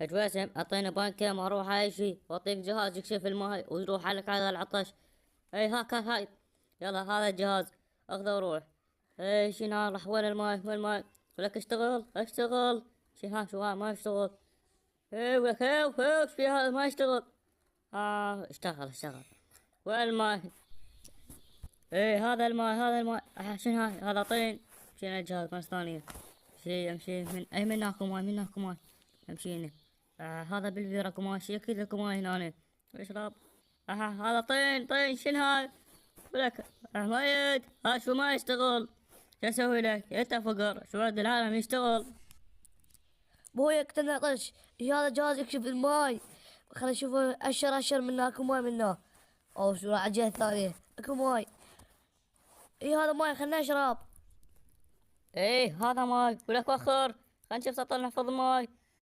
يا جواسم اعطيني بانكة ما اروح اي شي واعطيك جهاز يكشف الماي ويروح عليك على العطش. اي هاي يلا هذا الجهاز اخذه وروح. اي شنو راح وين الماي وين الماي؟ ولك اشتغل شنو شو ما يشتغل. اي ولك ايش في هذا ما يشتغل. اشتغل وين الماي؟ اي هذا الماي شنو هاي هذا طين. شنو الجهاز مرة ثانية. امشي من اي من هاكو ماي امشيني. هذا بالبير اكو ماي اكيد اكو ماي هنا اشرب. هذا طين شنو هاي؟ لك ميت ها شو ما يشتغل. شو اسوي لك انت فقر شو ود العالم يشتغل. بويا تناقش. هذا جهاز يكشف الماي. خلينا نشوف. اشر منه اكو ماي منه. او شو على الجهة الثانية اكو ماي. اي هذا ماي خلنا نشرب. ايه هذا ماي ولك وخر. خلنا نشوف سطل نحفظ ماي.